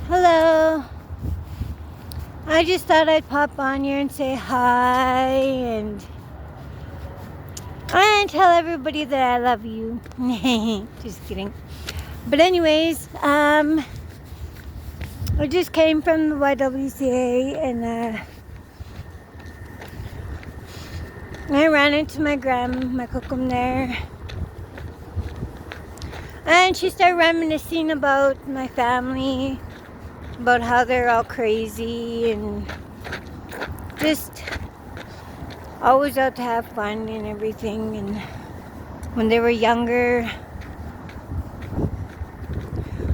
Hello. I just thought I'd pop on here and say hi and tell everybody that I love you. Just kidding. But anyways, I just came from the YWCA and I ran into my cookum there. And she started reminiscing about my family, about how they're all crazy and just always out to have fun and everything. And when they were younger,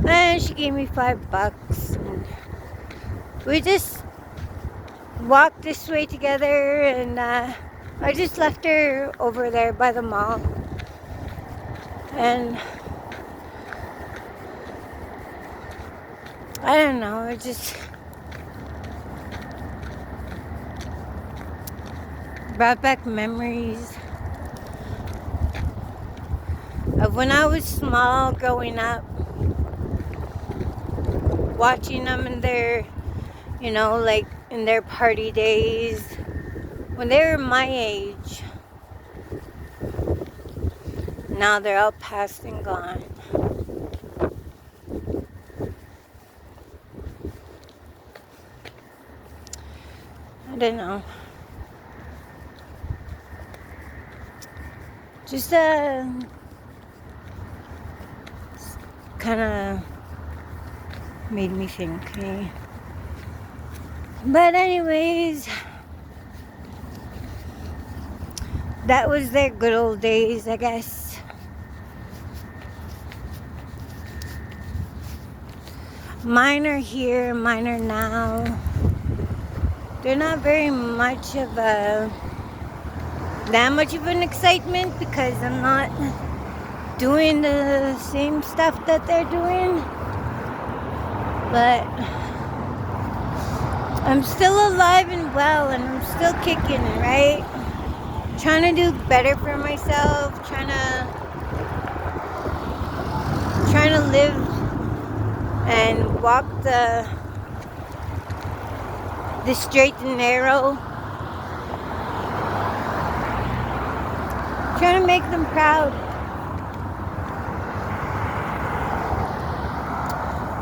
and she gave me $5 and we just walked this way together, and I just left her over there by the mall, and I don't know, it just brought back memories of when I was small growing up, watching them in their, like in their party days when they were my age. Now they're all past and gone. I don't know. Just kind of made me think. Eh? But anyways, that was their good old days, I guess. Mine are here, mine are now. They're not very much of that much of an excitement because I'm not doing the same stuff that they're doing. But I'm still alive and well, and I'm still kicking, right? Trying to do better for myself, trying to live and walk the straight and narrow. Trying to make them proud.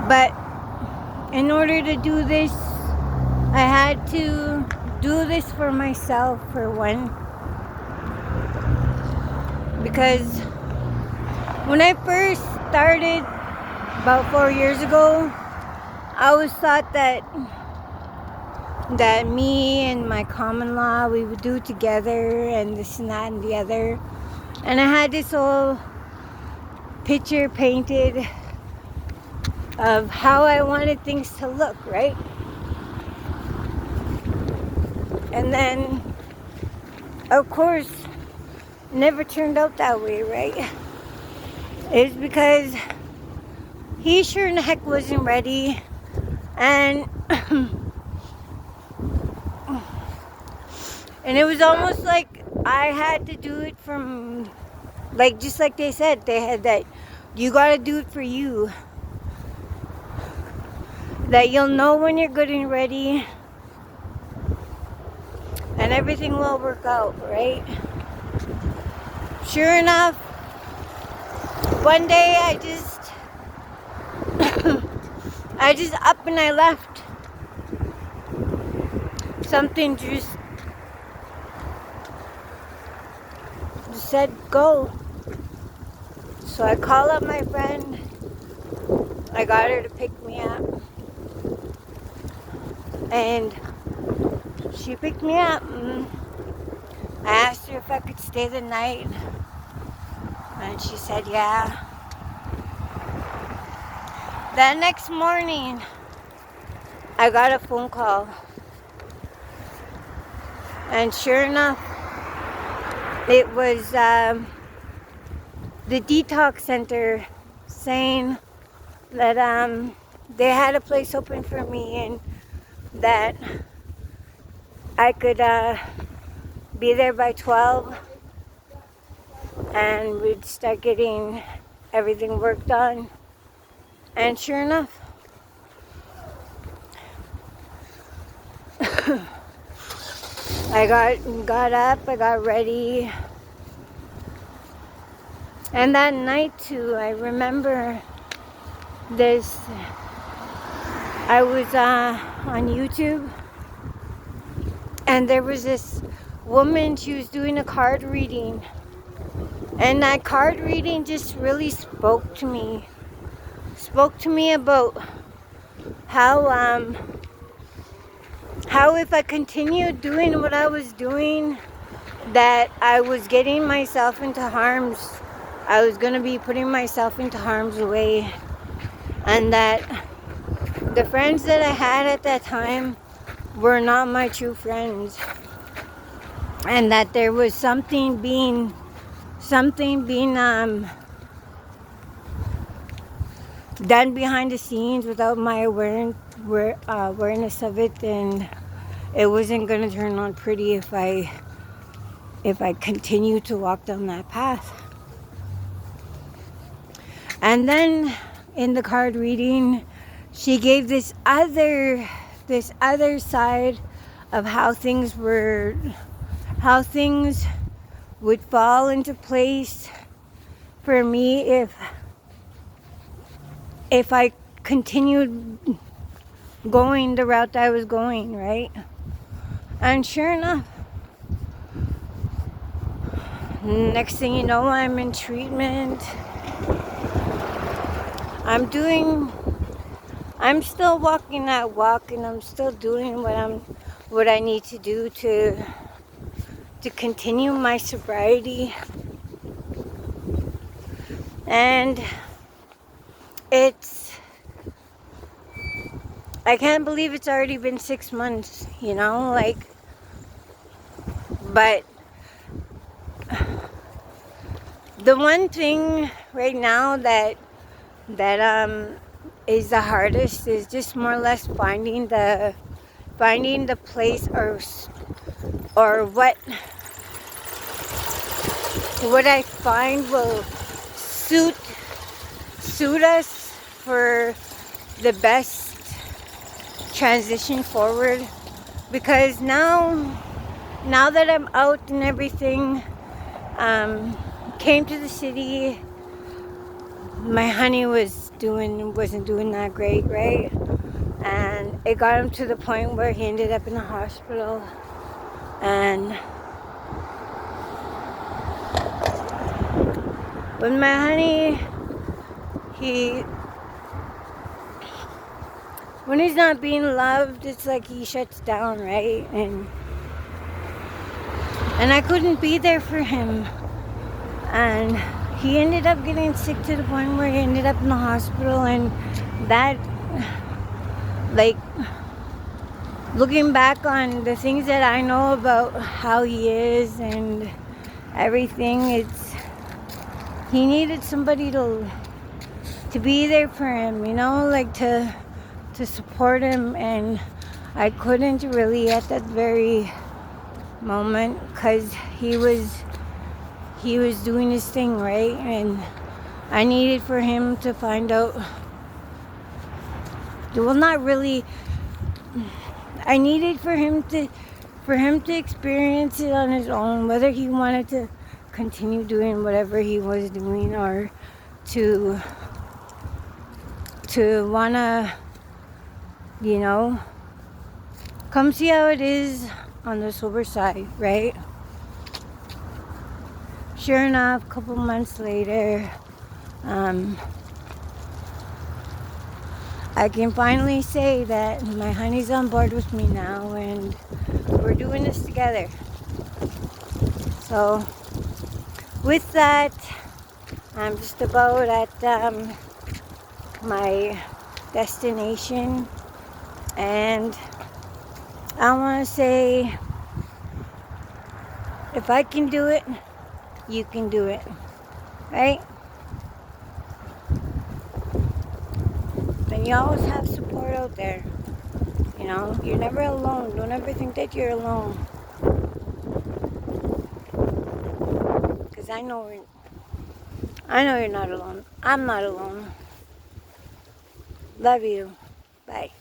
But in order to do this, I had to do this for myself, for one. Because when I first started about 4 years ago, I always thought that me and my common law, we would do together and this and that and the other. And I had this whole picture painted of how I wanted things to look, right? And then, of course, it never turned out that way, right? It's because he sure in the heck wasn't ready. And and it was almost like I had to do it from, like, just like they said, they had that, you gotta do it for you. That you'll know when you're good and ready, and everything will work out, right? Sure enough, one day I just up and I left. Something just said go. So I called up my friend. I got her to pick me up. And she picked me up. And I asked her if I could stay the night. And she said yeah. That next morning, I got a phone call. And sure enough, it was the detox center saying that they had a place open for me and that I could be there by 12 and we'd start getting everything worked on. And sure enough, I got up, I got ready. And that night too, I remember this, I was on YouTube, and there was this woman, she was doing a card reading. And that card reading just really spoke to me. Spoke to me about how if I continued doing what I was doing, that I was getting myself into harm's, I was going to be putting myself into harm's way. And that the friends that I had at that time were not my true friends. And that there was something being done behind the scenes without my awareness of it, and it wasn't going to turn out pretty if I continue to walk down that path. And then in the card reading, she gave this other side of how things would fall into place for me if I continued going the route that I was going, right? And sure enough, next thing you know, I'm in treatment. I'm still walking that walk, and I'm still doing what I need to do to continue my sobriety. And I can't believe it's already been 6 months, like, but the one thing right now that is the hardest is just more or less finding the place or what I find will suit us for the best transition forward. Because now that I'm out and everything, came to the city, my honey wasn't doing that great, right? And it got him to the point where he ended up in the hospital. And with my honey, when he's not being loved, it's like he shuts down, right? And I couldn't be there for him. And he ended up getting sick to the point where he ended up in the hospital. And that, like, looking back on the things that I know about how he is and everything, he needed somebody to be there for him, like to support him. And I couldn't really at that very moment, because he was doing his thing, right? And I needed for him to find out, well, not really, I needed for him to experience it on his own, whether he wanted to continue doing whatever he was doing, or to wanna, come see how it is on the sober side, right? Sure enough, a couple months later, I can finally say that my honey's on board with me now, and we're doing this together. So with that, I'm just about at my destination, and I want to say, if I can do it, you can do it, right? And you always have support out there. You're never alone. Don't ever think that you're alone. Because I know you're not alone. I'm not alone. Love you. Bye.